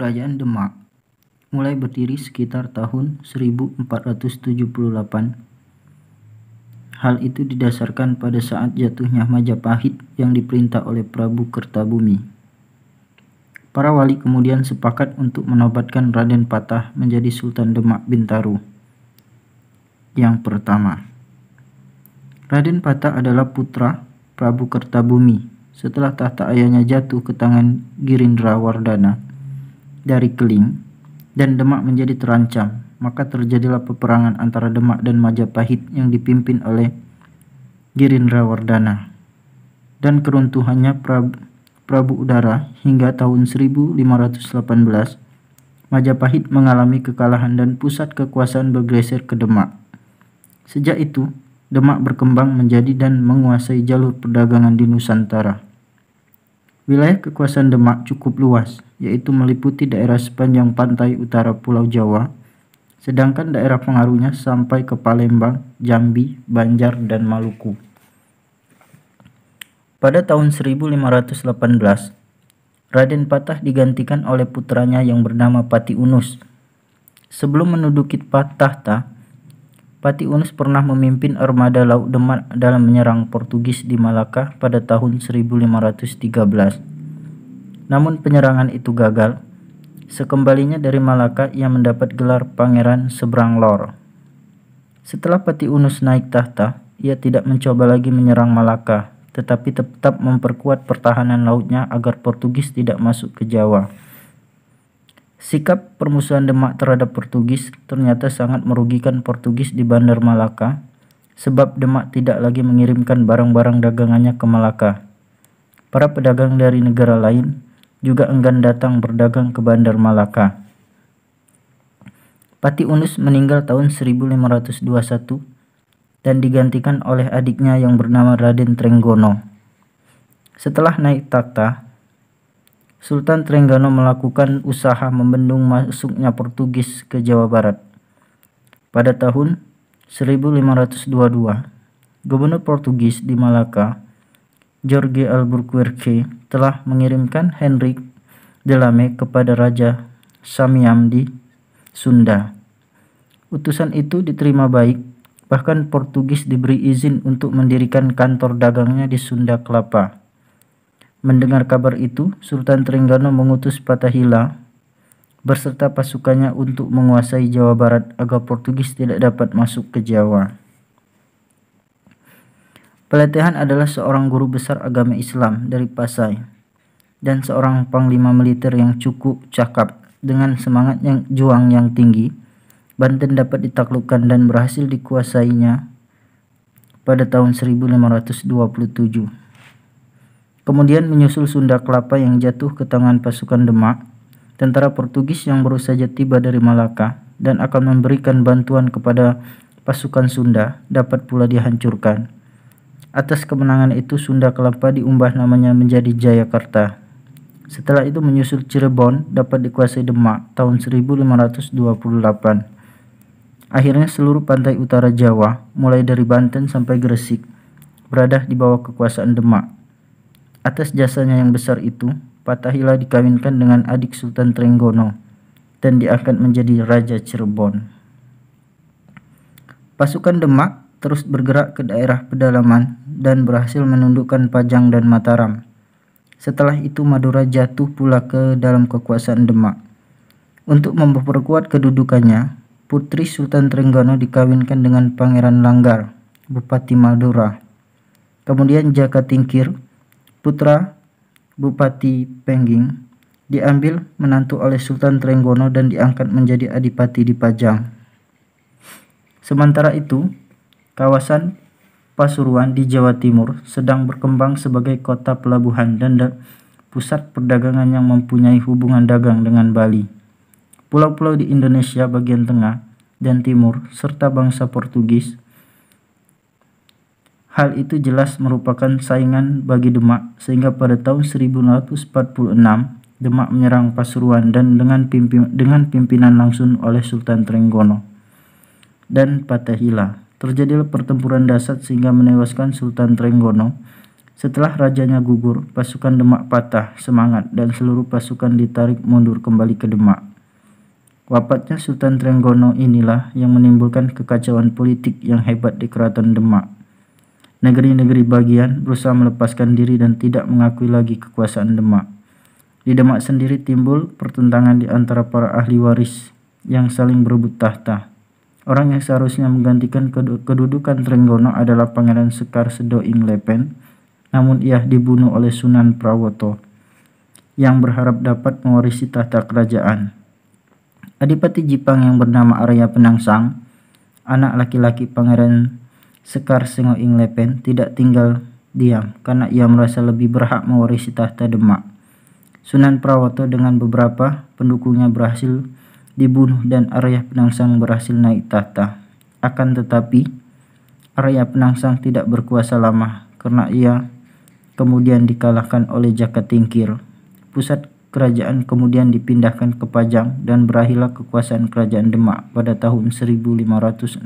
Kerajaan Demak mulai berdiri sekitar tahun 1478. Hal itu didasarkan pada saat jatuhnya Majapahit yang diperintah oleh Prabu Kertabumi. Para wali kemudian sepakat untuk menobatkan Raden Patah menjadi Sultan Demak Bintaro. Yang pertama, Raden Patah adalah putra Prabu Kertabumi setelah tahta ayahnya jatuh ke tangan Girindrawardhana dari Keling dan Demak menjadi terancam. Maka terjadilah peperangan antara Demak dan Majapahit yang dipimpin oleh Girindrawardhana dan keruntuhannya Prabu Udara hingga tahun 1518. Majapahit mengalami kekalahan dan pusat kekuasaan bergeser ke Demak. Sejak itu, Demak berkembang menjadi dan menguasai jalur perdagangan di Nusantara. Wilayah kekuasaan Demak cukup luas, yaitu meliputi daerah sepanjang pantai utara Pulau Jawa, sedangkan daerah pengaruhnya sampai ke Palembang, Jambi, Banjar, dan Maluku. Pada tahun 1518, Raden Patah digantikan oleh putranya yang bernama Pati Unus. Sebelum menduduki tahta, Pati Unus pernah memimpin armada laut Demak dalam menyerang Portugis di Malaka pada tahun 1513. Namun penyerangan itu gagal. Sekembalinya dari Malaka, ia mendapat gelar Pangeran Seberang Lor. Setelah Pati Unus naik tahta, ia tidak mencoba lagi menyerang Malaka, tetapi tetap memperkuat pertahanan lautnya agar Portugis tidak masuk ke Jawa. Sikap permusuhan Demak terhadap Portugis ternyata sangat merugikan Portugis di Bandar Malaka, sebab Demak tidak lagi mengirimkan barang-barang dagangannya ke Malaka. Para pedagang dari negara lain juga enggan datang berdagang ke Bandar Malaka. Pati Unus meninggal tahun 1521 dan digantikan oleh adiknya yang bernama Raden Trenggono. Setelah naik takhta, Sultan Trenggana melakukan usaha membendung masuknya Portugis ke Jawa Barat. Pada tahun 1522, Gubernur Portugis di Malaka, Jorge Albuquerque, telah mengirimkan Hendrik de Lame kepada Raja Samiam di Sunda. Utusan itu diterima baik, bahkan Portugis diberi izin untuk mendirikan kantor dagangnya di Sunda Kelapa. Mendengar kabar itu, Sultan Trenggana mengutus Fatahillah berserta pasukannya untuk menguasai Jawa Barat agar Portugis tidak dapat masuk ke Jawa. Pelatihan adalah seorang guru besar agama Islam dari Pasai dan seorang panglima militer yang cukup cakap. Dengan semangat yang juang yang tinggi, Banten dapat ditaklukkan dan berhasil dikuasainya pada tahun 1527. Kemudian menyusul Sunda Kelapa yang jatuh ke tangan pasukan Demak. Tentara Portugis yang baru saja tiba dari Malaka dan akan memberikan bantuan kepada pasukan Sunda dapat pula dihancurkan. Atas kemenangan itu, Sunda Kelapa diubah namanya menjadi Jayakarta. Setelah itu menyusul Cirebon dapat dikuasai Demak tahun 1528. Akhirnya seluruh pantai utara Jawa, mulai dari Banten sampai Gresik, berada di bawah kekuasaan Demak. Atas jasanya yang besar itu, Fatahillah dikawinkan dengan adik Sultan Trenggono dan diangkat menjadi Raja Cirebon. Pasukan Demak terus bergerak ke daerah pedalaman dan berhasil menundukkan Pajang dan Mataram. Setelah itu Madura jatuh pula ke dalam kekuasaan Demak. Untuk memperkuat kedudukannya, putri Sultan Trenggana dikawinkan dengan Pangeran Langgar, Bupati Madura. Kemudian Jaka Tingkir, putra Bupati Pengging, diambil menantu oleh Sultan Trenggono dan diangkat menjadi adipati di Pajang. Sementara itu, kawasan Pasuruan di Jawa Timur sedang berkembang sebagai kota pelabuhan dan pusat perdagangan yang mempunyai hubungan dagang dengan Bali, pulau-pulau di Indonesia bagian tengah dan timur, serta bangsa Portugis. Hal itu jelas merupakan saingan bagi Demak, sehingga pada tahun 1546 Demak menyerang Pasuruan dan dengan pimpinan langsung oleh Sultan Trenggono dan Fatahillah. Terjadilah pertempuran dahsyat sehingga menewaskan Sultan Trenggono Setelah rajanya gugur, pasukan Demak patah semangat dan seluruh pasukan ditarik mundur kembali ke Demak. Wafatnya Sultan Trenggono inilah yang menimbulkan kekacauan politik yang hebat di Keraton Demak. Negeri-negeri bagian berusaha melepaskan diri dan tidak mengakui lagi kekuasaan Demak. Di Demak sendiri timbul pertentangan di antara para ahli waris yang saling berebut tahta. Orang yang seharusnya menggantikan kedudukan Trenggono adalah Pangeran Sekar Sedoing Lepen, namun ia dibunuh oleh Sunan Prawoto yang berharap dapat mewarisi tahta kerajaan. Adipati Jipang yang bernama Arya Penangsang, anak laki-laki Pangeran Sekar Sedoing Lepen, tidak tinggal diam karena ia merasa lebih berhak mewarisi tahta Demak. Sunan Prawoto dengan beberapa pendukungnya berhasil dibunuh dan Arya Penangsang berhasil naik tahta. Akan tetapi, Arya Penangsang tidak berkuasa lama karena ia kemudian dikalahkan oleh Jaka Tingkir. Pusat kerajaan kemudian dipindahkan ke Pajang dan berakhirlah kekuasaan kerajaan Demak pada tahun 1568.